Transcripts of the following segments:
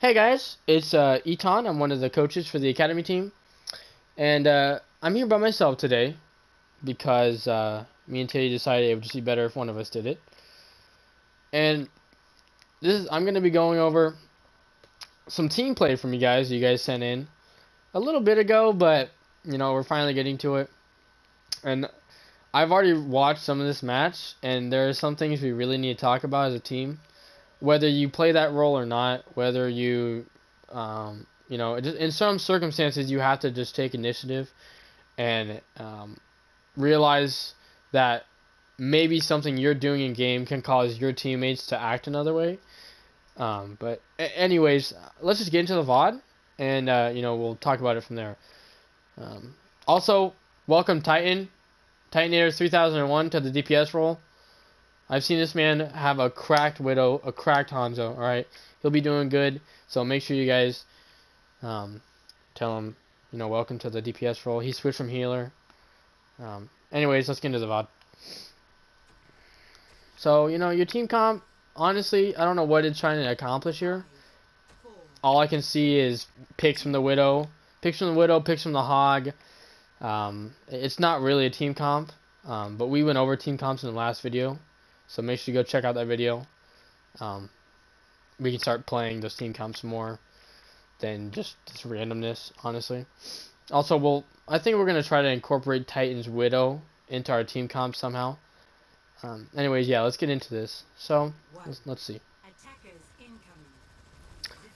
Hey guys, it's Eton. I'm one of the coaches for the academy team, and I'm here by myself today because me and Teddy decided it would just be better if one of us did it. And I'm going to be going over some team play from you guys sent in a little bit ago, but we're finally getting to it. And I've already watched some of this match, and there are some things we really need to talk about as a team. Whether you play that role or not, whether you, just in some circumstances you have to just take initiative and realize that maybe something you're doing in game can cause your teammates to act another way. But anyways, let's just get into the VOD, and we'll talk about it from there. Also, welcome Titanator 3001 to the DPS role. I've seen this man have a cracked Widow, a cracked Hanzo, alright? He'll be doing good, so make sure you guys tell him, welcome to the DPS role. He switched from healer. Anyways, let's get into the VOD. So, your team comp, honestly, I don't know what it's trying to accomplish here. All I can see is picks from the Widow. Picks from the Hog. It's not really a team comp, but we went over team comps in the last video. So make sure you go check out that video. We can start playing those team comps more than just randomness, honestly. Also, I think we're going to try to incorporate Titan's Widow into our team comp somehow. Anyways, yeah, let's get into this. So, let's see.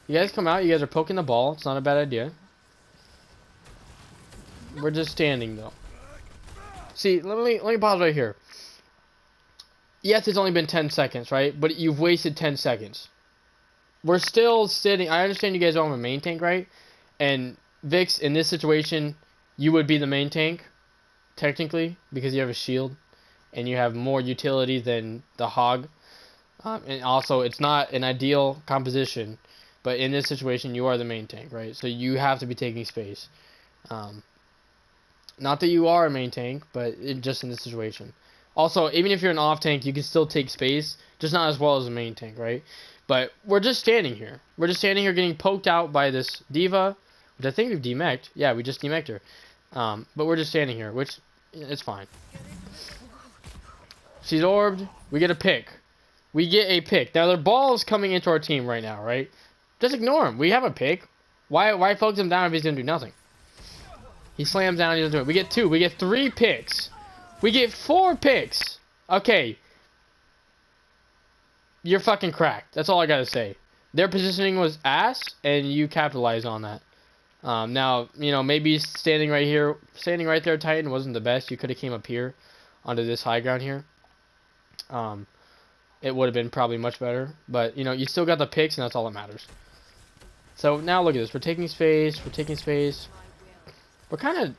You guys come out. You guys are poking the ball. It's not a bad idea. We're just standing, though. See, let me pause right here. Yes, it's only been 10 seconds, right? But you've wasted 10 seconds. We're still sitting. I understand you guys don't have a main tank, right? And Vix, in this situation, you would be the main tank, technically, because you have a shield. And you have more utility than the Hog. And also, it's not an ideal composition. But in this situation, you are the main tank, right? So you have to be taking space. Not that you are a main tank, but just in this situation. Also, even if you're an off tank, you can still take space, just not as well as a main tank, right? But we're just standing here. We're just standing here getting poked out by this D.Va, which I think we've demeched. Yeah, we just demeched her. But we're just standing here, which it's fine. She's orbed. We get a pick. We get a pick. Now, their ball is coming into our team right now, right? Just ignore him. We have a pick. Why focus him down if he's going to do nothing? He slams down. He doesn't do it. We get 2. We get 3 picks. We get 4 picks. Okay. You're fucking cracked. That's all I gotta say. Their positioning was ass, and you capitalized on that. Now, maybe standing right there, Titan, wasn't the best. You could have came up here onto this high ground here. It would have been probably much better. But, you still got the picks, and that's all that matters. So, now look at this. We're taking space. We're taking space. We're kind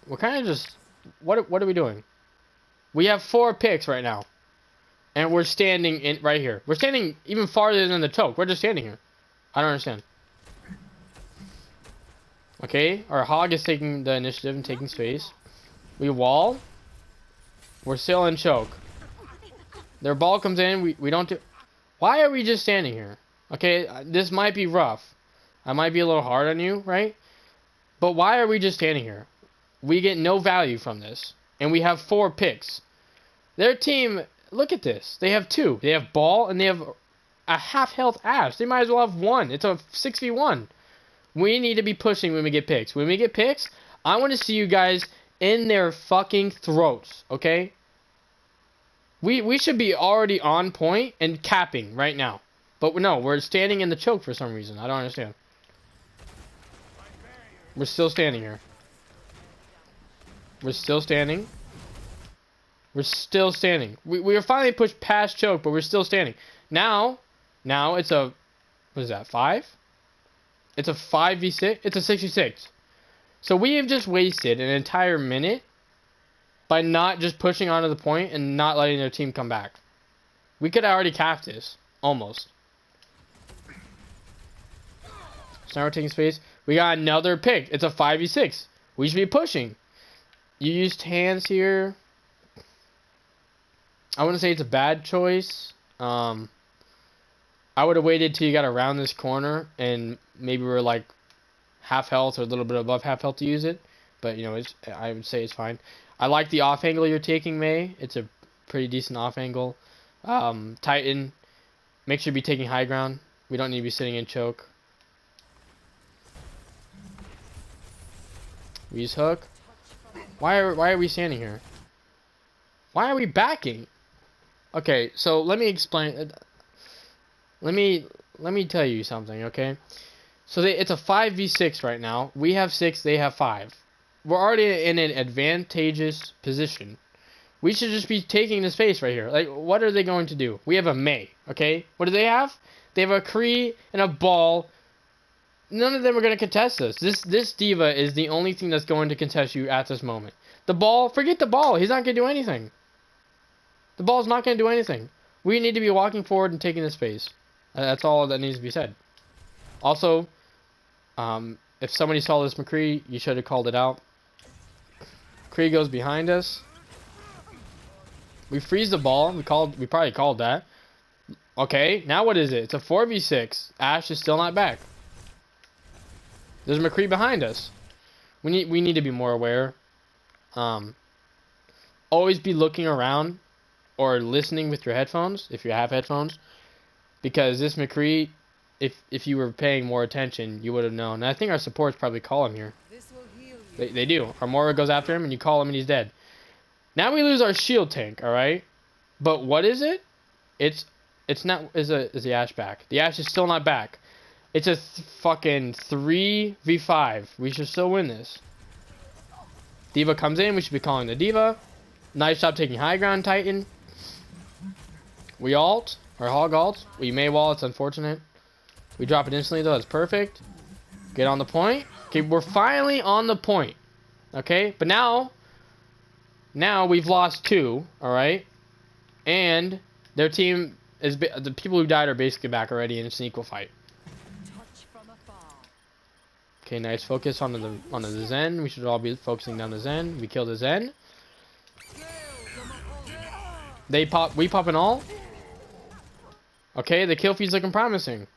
of just... What are we doing? We have 4 picks right now. And we're standing right here. We're standing even farther than the choke. We're just standing here. I don't understand. Okay, our Hog is taking the initiative and taking space. We wall. We're still in choke. Their ball comes in. We don't do... Why are we just standing here? Okay, this might be rough. I might be a little hard on you, right? But why are we just standing here? We get no value from this. And we have 4 picks. Their team, look at this. They have 2. They have ball and they have a half health Ash. They might as well have 1. It's a 6v1. We need to be pushing when we get picks. When we get picks, I want to see you guys in their fucking throats, okay? We should be already on point and capping right now. But no, we're standing in the choke for some reason. I don't understand. We're still standing here. We're still standing. We're still standing. We are finally pushed past choke, but we're still standing. Now it's a... What is that, 5? It's a 5v6? It's a 66. So we have just wasted an entire minute by not just pushing onto the point and not letting their team come back. We could have already capped this. Almost. So now we're taking space. We got another pick. It's a 5v6. We should be pushing. You used hands here. I wouldn't say it's a bad choice. I would have waited till you got around this corner and maybe we're like half health or a little bit above half health to use it. But, you know, I would say it's fine. I like the off angle you're taking, May. It's a pretty decent off angle. Titan, make sure to be taking high ground. We don't need to be sitting in choke. We use hook. Why are we standing here? Why are we backing? Okay, so let me explain. Let me tell you something, okay? So it's a 5v6 right now. We have 6, they have 5. We're already in an advantageous position. We should just be taking the space right here. Like, what are they going to do? We have a Mei, okay? What do they have? They have a Kree and a ball. None of them are going to contest us. This diva is the only thing that's going to contest you at this moment. The ball, forget the ball. He's not going to do anything. The ball's not going to do anything. We need to be walking forward and taking the space. That's all that needs to be said. Also, if somebody saw this McCree, you should have called it out. Kree goes behind us. We freeze the ball. We probably called that. Okay, now what is it? It's a 4v6. Ash is still not back. There's McCree behind us. We need to be more aware. Always be looking around or listening with your headphones if you have headphones, because this McCree, if you were paying more attention, you would have known. And I think our supports probably call him here. They do. Our Moira goes after him, and you call him, and he's dead. Now we lose our shield tank. All right, but what is it? It's not. Is the Ash back? The Ash is still not back. It's a fucking 3v5. We should still win this. Diva comes in. We should be calling the Diva. Nice job taking high ground, Titan. We ult. Or hog ult. We may wall. It's unfortunate. We drop it instantly, though. That's perfect. Get on the point. Okay, we're finally on the point. Okay, but now we've lost 2. All right, and their team is the people who died are basically back already, and it's an equal fight. Okay, nice focus on the Zen. We should all be focusing down the Zen. We kill the Zen. We pop an ult. Okay, the kill feed's looking promising.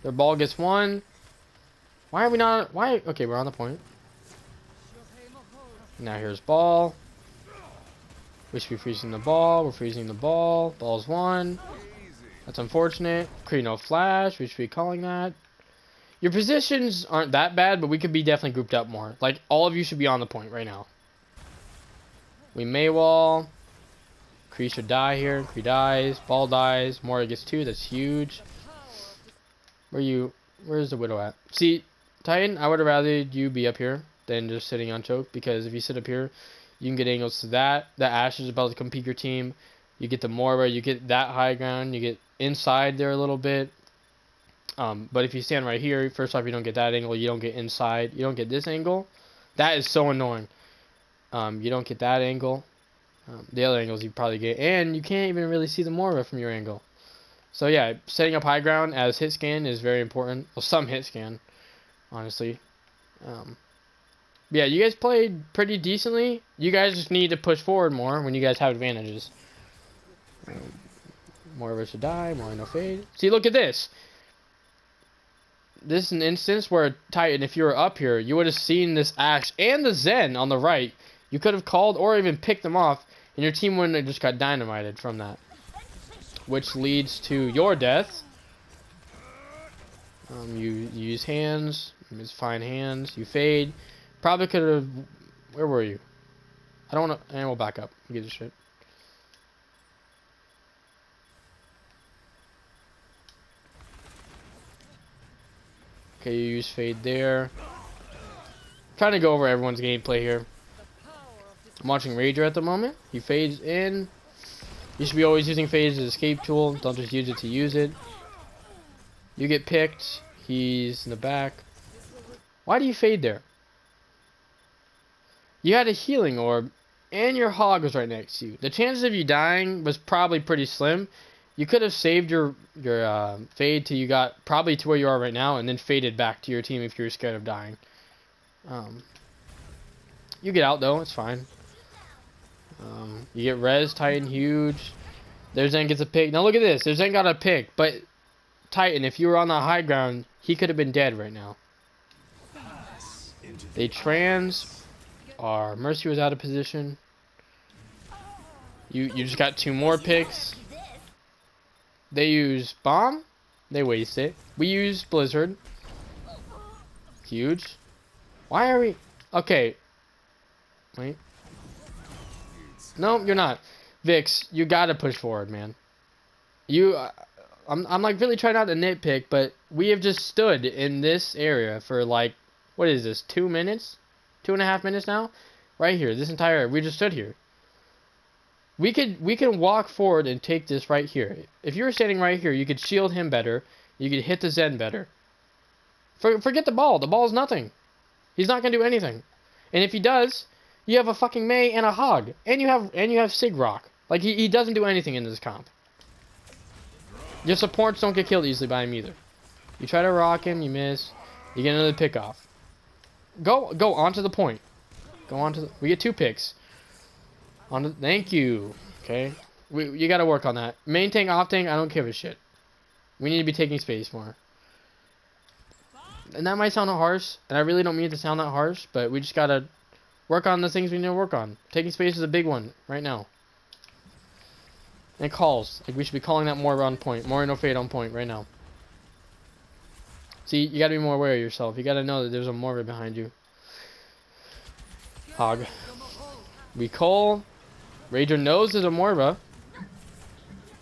Their ball gets 1. Why are we not? Why? Okay, we're on the point. Now here's ball. We should be freezing the ball. We're freezing the ball. Ball's 1. That's unfortunate. Kree no flash. We should be calling that. Your positions aren't that bad, but we could be definitely grouped up more. Like, all of you should be on the point right now. We may wall. Kree should die here. Kree dies. Ball dies. Moira gets 2. That's huge. Where's the Widow at? See, Titan, I would have rather you be up here than just sitting on choke, because if you sit up here, you can get angles to that. The Ash is about to come peek your team. You get the Moira, you get that high ground, you get inside there a little bit. But if you stand right here, first off, you don't get that angle, you don't get inside, you don't get this angle. That is so annoying. You don't get that angle. The other angles you probably get, and you can't even really see the Moira from your angle. So yeah, setting up high ground as hit scan is very important. Well, some hit scan, honestly. Yeah, you guys played pretty decently. You guys just need to push forward more when you guys have advantages. Moira should die. Moira no fade. See, look at this. This is an instance where Titan, if you were up here, you would have seen this Ash and the Zen on the right. You could have called or even picked them off, and your team wouldn't have just got dynamited from that. Which leads to your death. You use hands. It's fine hands. You fade. Probably could have... Where were you? I don't want to... And we'll back up. Who gives a shit? Okay, you use fade there. I'm trying to go over everyone's gameplay here. I'm watching Rager at the moment. He fades in. You should be always using fade as an escape tool. Don't just use it to use it. You get picked. He's in the back. Why do you fade there? You had a healing orb, and your hog was right next to you. The chances of you dying was probably pretty slim. You could have saved your fade till you got probably to where you are right now, and then faded back to your team if you were scared of dying. You get out though, it's fine. You get res, Titan, huge. Their Zen gets a pick. Now look at this. Their Zen got a pick, but Titan, if you were on the high ground, he could have been dead right now. They trans. Our Mercy was out of position. You just got 2 more picks. They use bomb. They waste it. We use Blizzard. Huge. Why are we... Okay. Wait. No, you're not. Vix, you gotta push forward, man. You... I'm like really trying not to nitpick, but we have just stood in this area for like... What is this? 2 minutes? 2.5 minutes now? Right here. This entire area. We just stood here. We can walk forward and take this right here. If you were standing right here, you could shield him better. You could hit the Zen better. Forget the ball. The ball is nothing. He's not gonna do anything. And if he does, you have a fucking Mei and a Hog, and you have Sigrock. Like he doesn't do anything in this comp. Your supports don't get killed easily by him either. You try to rock him, you miss. You get another pick off. Go onto the point. Go on to the... We get 2 picks. Thank you. Okay. You got to work on that. Main tank, off tank, I don't give a shit. We need to be taking space more. And that might sound harsh, and I really don't mean it to sound that harsh, but we just got to work on the things we need to work on. Taking space is a big one right now. And calls. Like we should be calling that more on point. More no fade on point right now. See, you got to be more aware of yourself. You got to know that there's a Morva behind you. Hog. We call. Rager knows there's a Morva.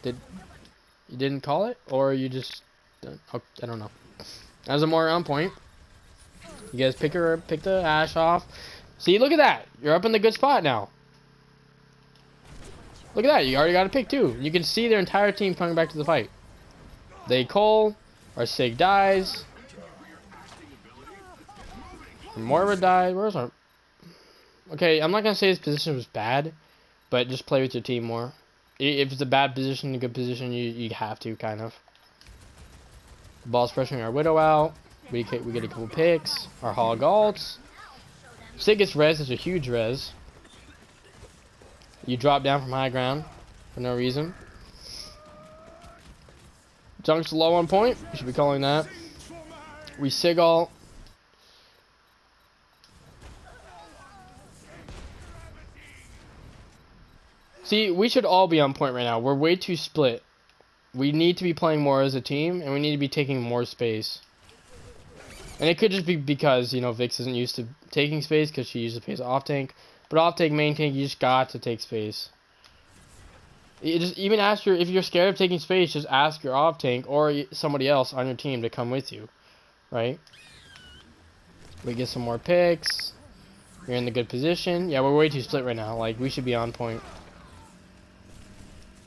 You didn't call it? Or you just... I don't know. That was a more on point. You guys pick the Ashe off. See, look at that. You're up in the good spot now. Look at that. You already got a pick too. You can see their entire team coming back to the fight. They call. Our Sig dies. Morva died. Where's our... Okay, I'm not going to say his position was bad, but just play with your team more. If it's a bad position, a good position, you have to, kind of. The ball's pressuring our Widow out. We get a couple picks. Our Hog ults. Sig gets res. It's a huge res. You drop down from high ground for no reason. Junk's low on point. We should be calling that. We Sig ult. See, we should all be on point right now. We're way too split. We need to be playing more as a team, and we need to be taking more space. And it could just be because, you know, Vix isn't used to taking space because she usually plays off tank. But off tank, main tank, you just got to take space. You just even ask if you're scared of taking space, just ask your off tank or somebody else on your team to come with you, right? We get some more picks. You're in the good position. Yeah, we're way too split right now. Like, we should be on point.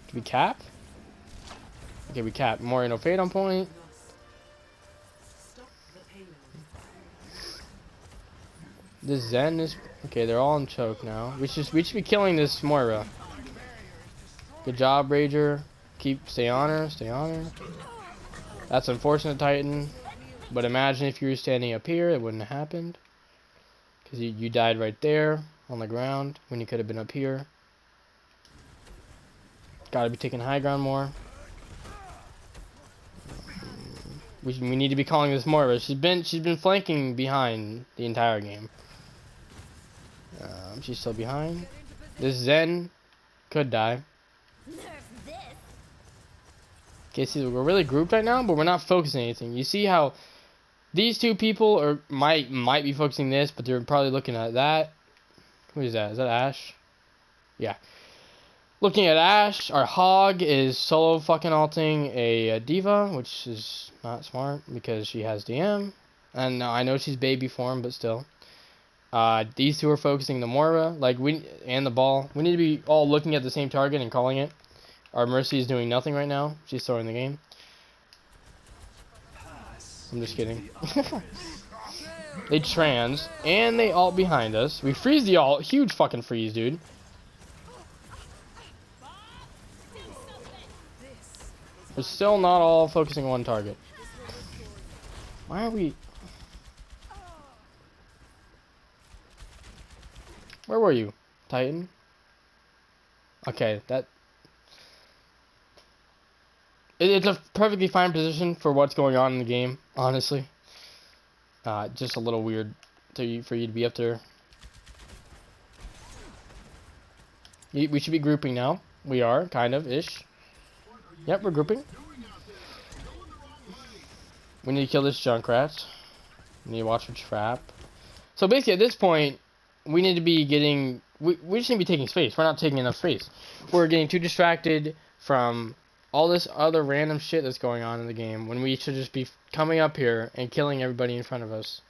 Do we cap? Okay, we cap. More no fade on point. This Zen is... Okay, they're all in choke now. We should be killing this Moira. Good job, Rager. Stay on her. Stay on her. That's unfortunate, Titan. But imagine if you were standing up here, it wouldn't have happened. Because you died right there on the ground when you could have been up here. Gotta be taking high ground more. We need to be calling this more, but she's been flanking behind the entire game. She's still behind. This Zen could die. Okay, see, we're really grouped right now, but we're not focusing anything. You see how these two people might be focusing this, but they're probably looking at that. Who is that? Is that Ashe? Yeah. Looking at Ashe, our Hog is solo fucking ulting a D.Va, which is not smart because she has DM. And I know she's baby form, but still. These two are focusing the Moira, and the ball. We need to be all looking at the same target and calling it. Our Mercy is doing nothing right now. She's throwing the game. I'm just kidding. They trans, and they ult behind us. We freeze the ult. Huge fucking freeze, dude. We're still not all focusing on one target. Why are we... Where were you, Titan? Okay, that... It's a perfectly fine position for what's going on in the game, honestly. Just a little weird for you to be up there. We should be grouping now. We are, kind of, ish. Yep, we're grouping. We need to kill this Junkrat. We need to watch for trap. So basically, at this point, we need to be getting... We just need to be taking space. We're not taking enough space. We're getting too distracted from all this other random shit that's going on in the game when we should just be coming up here and killing everybody in front of us.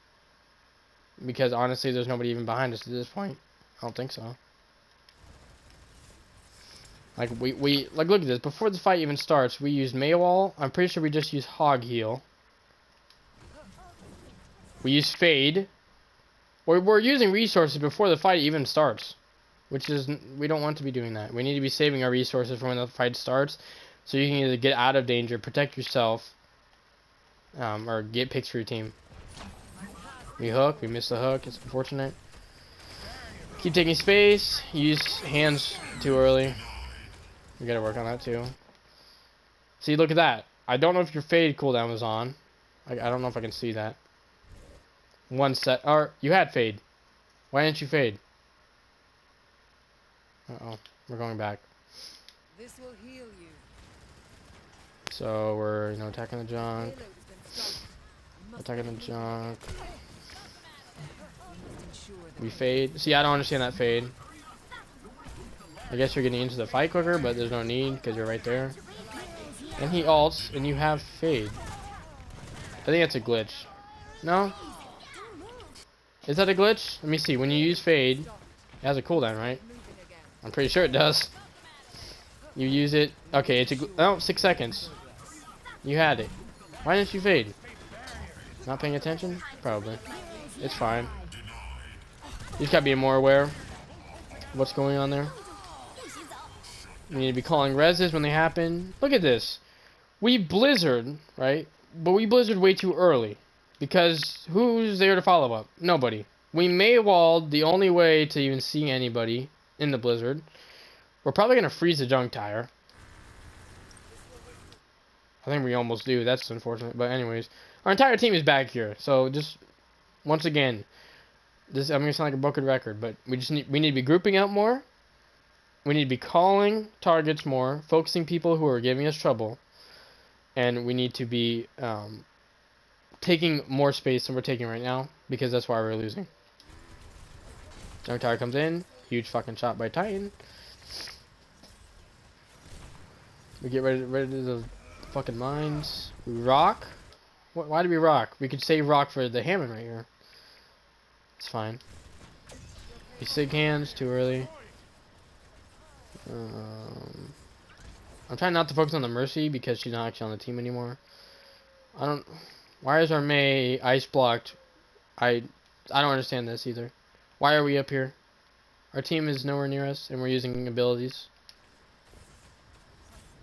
Because honestly, there's nobody even behind us at this point. I don't think so. Like, like, look at this. Before the fight even starts, we use Maywall. I'm pretty sure we just use Hog Heal. We use Fade. We're using resources before the fight even starts. Which is, we don't want to be doing that. We need to be saving our resources for when the fight starts. So you can either get out of danger, protect yourself, or get picks for your team. We hook. We missed the hook. It's unfortunate. Keep taking space. Use hands too early. We gotta work on that too. See, look at that. I don't know if your fade cooldown was on. I don't know if I can see that. One set. Or, you had fade. Why didn't you fade? Uh-oh. We're going back. This will heal you. So, we're, attacking the junk. Attacking the junk. We fade. See, I don't understand that fade. I guess you're getting into the fight quicker, but there's no need because you're right there. And he ults, and you have fade. I think that's a glitch. No? Is that a glitch? Let me see. When you use fade, it has a cooldown, right? I'm pretty sure it does. You use it. Okay, it's a 6 seconds. You had it. Why didn't you fade? Not paying attention? Probably. It's fine. You just gotta be more aware of what's going on there. We need to be calling reses when they happen. Look at this. We blizzard, right? But we blizzard way too early. Because who's there to follow up? Nobody. We Maywalled the only way to even see anybody in the blizzard. We're probably going to freeze the junk tire. I think we almost do. That's unfortunate. But anyways, our entire team is back here. So just, once again, I'm going to sound like a broken record. But we need to be grouping out more. We need to be calling targets more, focusing people who are giving us trouble, and we need to be taking more space than we're taking right now, because that's why we're losing. Junk Tower comes in, huge fucking shot by Titan. We get ready to the fucking mines. We rock. Why do we rock? We could save rock for the Hammond right here. It's fine. We sig hands too early. I'm trying not to focus on the Mercy because she's not actually on the team anymore. Why is our Mei ice blocked? I don't understand this either. Why are we up here? Our team is nowhere near us and we're using abilities.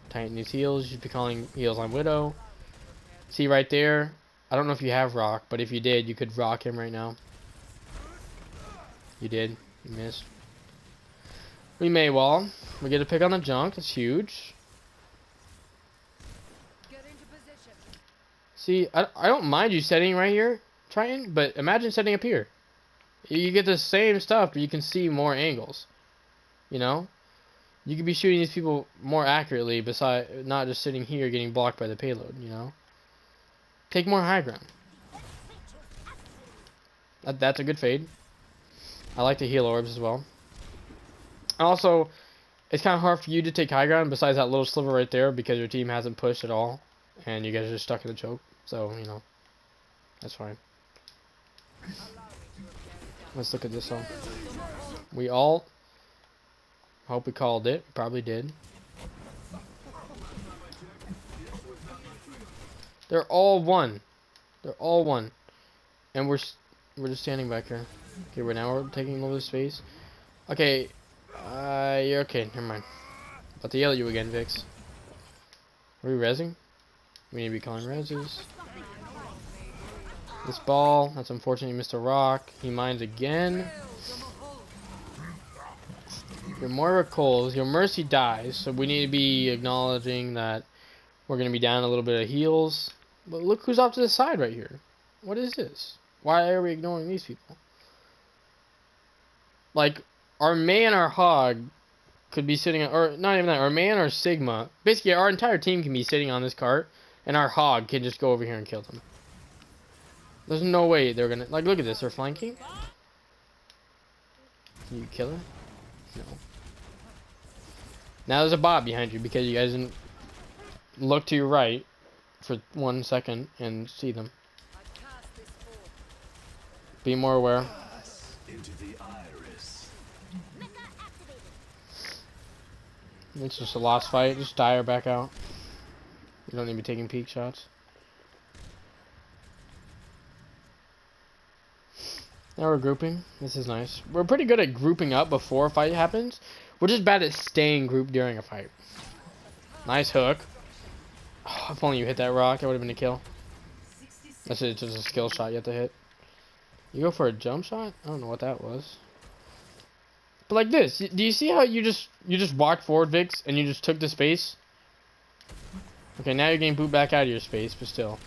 Titan needs heals. You should be calling heals on Widow. See right there? I don't know if you have rock, but if you did, you could rock him right now. You did. You missed. We Maywall. We get a pick on the junk. That's huge. Get into position. See, I don't mind you setting right here, Triton, but imagine setting up here. You get the same stuff, but you can see more angles. You know? You could be shooting these people more accurately, besides not just sitting here getting blocked by the payload, you know? Take more high ground. That's a good fade. I like the heal orbs as well. Also, it's kind of hard for you to take high ground besides that little sliver right there because your team hasn't pushed at all. And you guys are just stuck in the choke. So, that's fine. Let's look at this one. We ult. Hope we called it. Probably did. They're all one. They're all one. And we're just standing back here. Okay, now we're taking a little bit of space. Okay. You're okay. Never mind. About to yell at you again, Vix. Are we rezzing? We need to be calling rezzes. This ball. That's unfortunate. He missed a rock. He mines again. Your Moira calls. Your Mercy dies. So we need to be acknowledging that We're going to be down a little bit of heals. But look who's off to the side right here. What is this? Why are we ignoring these people? Like, our May and our Hog could be sitting, or not even that, our May and our Sigma. Basically, our entire team can be sitting on this cart, and our Hog can just go over here and kill them. There's no way they're going to, like, look at this. They're flanking. Can you kill her? No. Now there's a bot behind you because you guys didn't look to your right for 1 second and see them. Be more aware. It's just a lost fight. Just die or back out. You don't need to be taking peek shots. Now we're grouping. This is nice. We're pretty good at grouping up before a fight happens. We're just bad at staying grouped during a fight. Nice hook. Oh, if only you hit that rock, that would have been a kill. That's just a skill shot you have to hit. You go for a jump shot? I don't know what that was. But like this, do you see how you just walked forward, Vix, and you just took the space? Okay, now you're getting booted back out of your space, but still.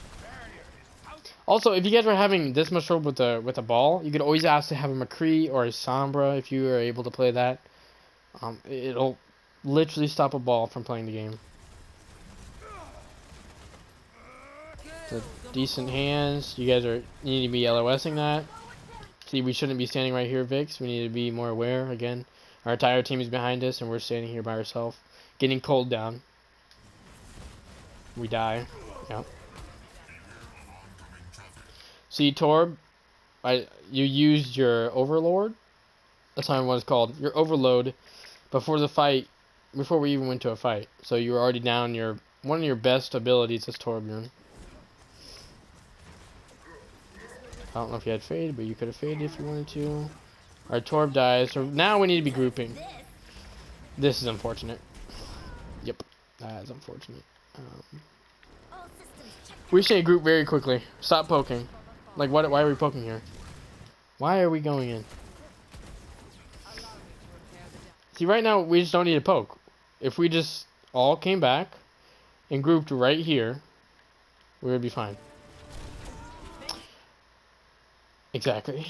Also, if you guys were having this much trouble with a ball, you could always ask to have a McCree or a Sombra if you are able to play that. It'll literally stop a ball from playing the game. So, decent hands. You guys need to be LOSing that. See, we shouldn't be standing right here, Vix. We need to be more aware. Again, our entire team is behind us, and we're standing here by ourselves, getting cold down. We die. Yep. See, Torb, you used your Overlord. That's not what it's called. Your Overload before the fight, before we even went to a fight. So you were already down one of your best abilities is Torbjorn. I don't know if you had fade, but you could have faded if you wanted to. Our Torb dies, so now we need to be grouping. This is unfortunate. Yep, that is unfortunate. We should group very quickly. Stop poking. Like, why are we poking here? Why are we going in? See, right now, we just don't need to poke. If we just all came back and grouped right here, we would be fine. Exactly.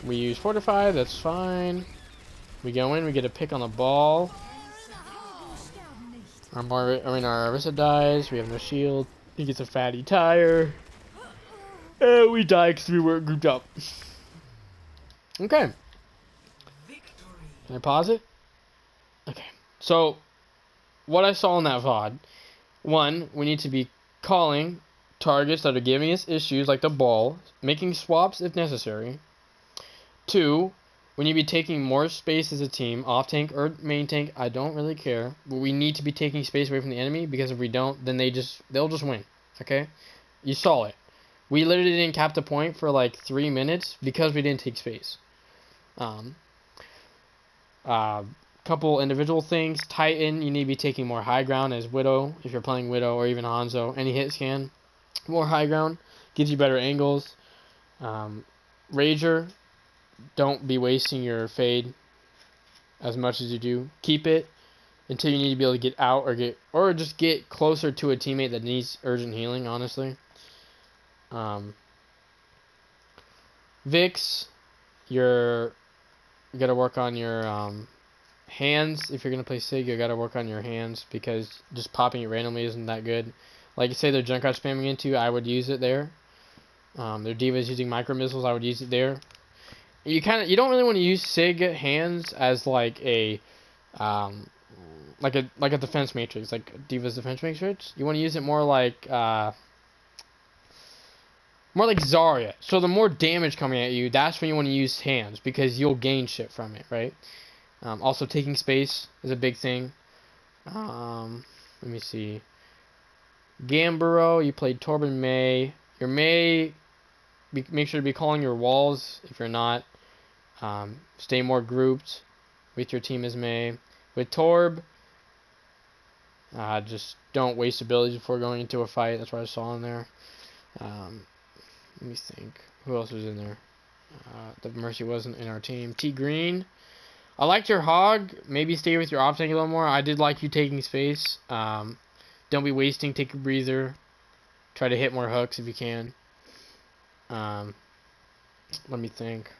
We use Fortify, that's fine. We go in, we get a pick on the ball. Our Arisa dies, we have no shield. He gets a fatty tire. And we die because we weren't grouped up. Okay. Can I pause it? Okay. So, what I saw in that VOD. One, we need to be calling targets that are giving us issues like the ball, making swaps if necessary. Two, we need to be taking more space as a team, off tank or main tank, I don't really care. But we need to be taking space away from the enemy because if we don't, then they'll just win. Okay? You saw it. We literally didn't cap the point for like 3 minutes because we didn't take space. Couple individual things. Titan, you need to be taking more high ground as Widow, if you're playing Widow or even Hanzo. Any hit scan, more high ground, gives you better angles. Rager, don't be wasting your fade as much as you do. Keep it until you need to be able to get out or just get closer to a teammate that needs urgent healing, honestly. Vix, you gotta work on your hands. If you're gonna play Sig, you gotta work on your hands because just popping it randomly isn't that good. Like, say they're Junkrat spamming into, I would use it there. Their D.Va's using micro missiles, I would use it there. You don't really want to use Sig hands as like a defense matrix, like D.Va's defense matrix. You want to use it more like Zarya. So the more damage coming at you, that's when you want to use hands because you'll gain shit from it, right? Also, taking space is a big thing. Let me see. Gambaro, you played Torben May. Your May, make sure to be calling your walls if you're not. Stay more grouped with your team as May. With Torb, just don't waste abilities before going into a fight. That's what I saw in there. Let me think. Who else was in there? The Mercy wasn't in our team. T Green. I liked your Hog. Maybe stay with your off tank a little more. I did like you taking space. don't be wasting. Take a breather. Try to hit more hooks if you can. Let me think.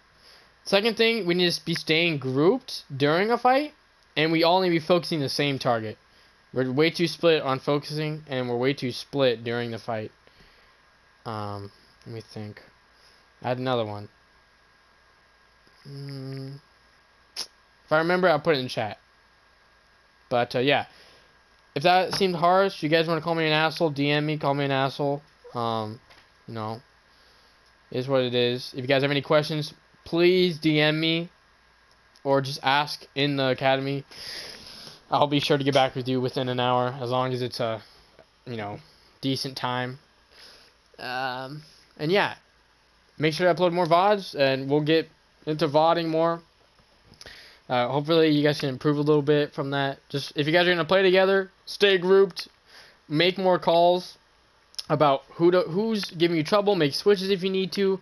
Second thing, we need to be staying grouped during a fight, and we all need to be focusing the same target. We're way too split on focusing, and we're way too split during the fight. Let me think. I had another one. If I remember, I'll put it in chat. But yeah, if that seemed harsh, you guys want to call me an asshole, DM me, call me an asshole. You know, it is what it is. If you guys have any questions, please DM me or just ask in the academy. I'll be sure to get back with you within an hour, as long as it's a, decent time. And yeah, make sure to upload more VODs, and we'll get into VODing more. Hopefully you guys can improve a little bit from that. Just if you guys are gonna play together, stay grouped, make more calls about who's giving you trouble. Make switches if you need to.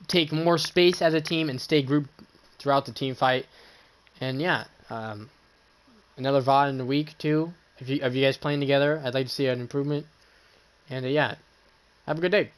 Take more space as a team and stay grouped throughout the team fight. And yeah, another VOD in a week too. If you guys playing together, I'd like to see an improvement. And yeah, have a good day.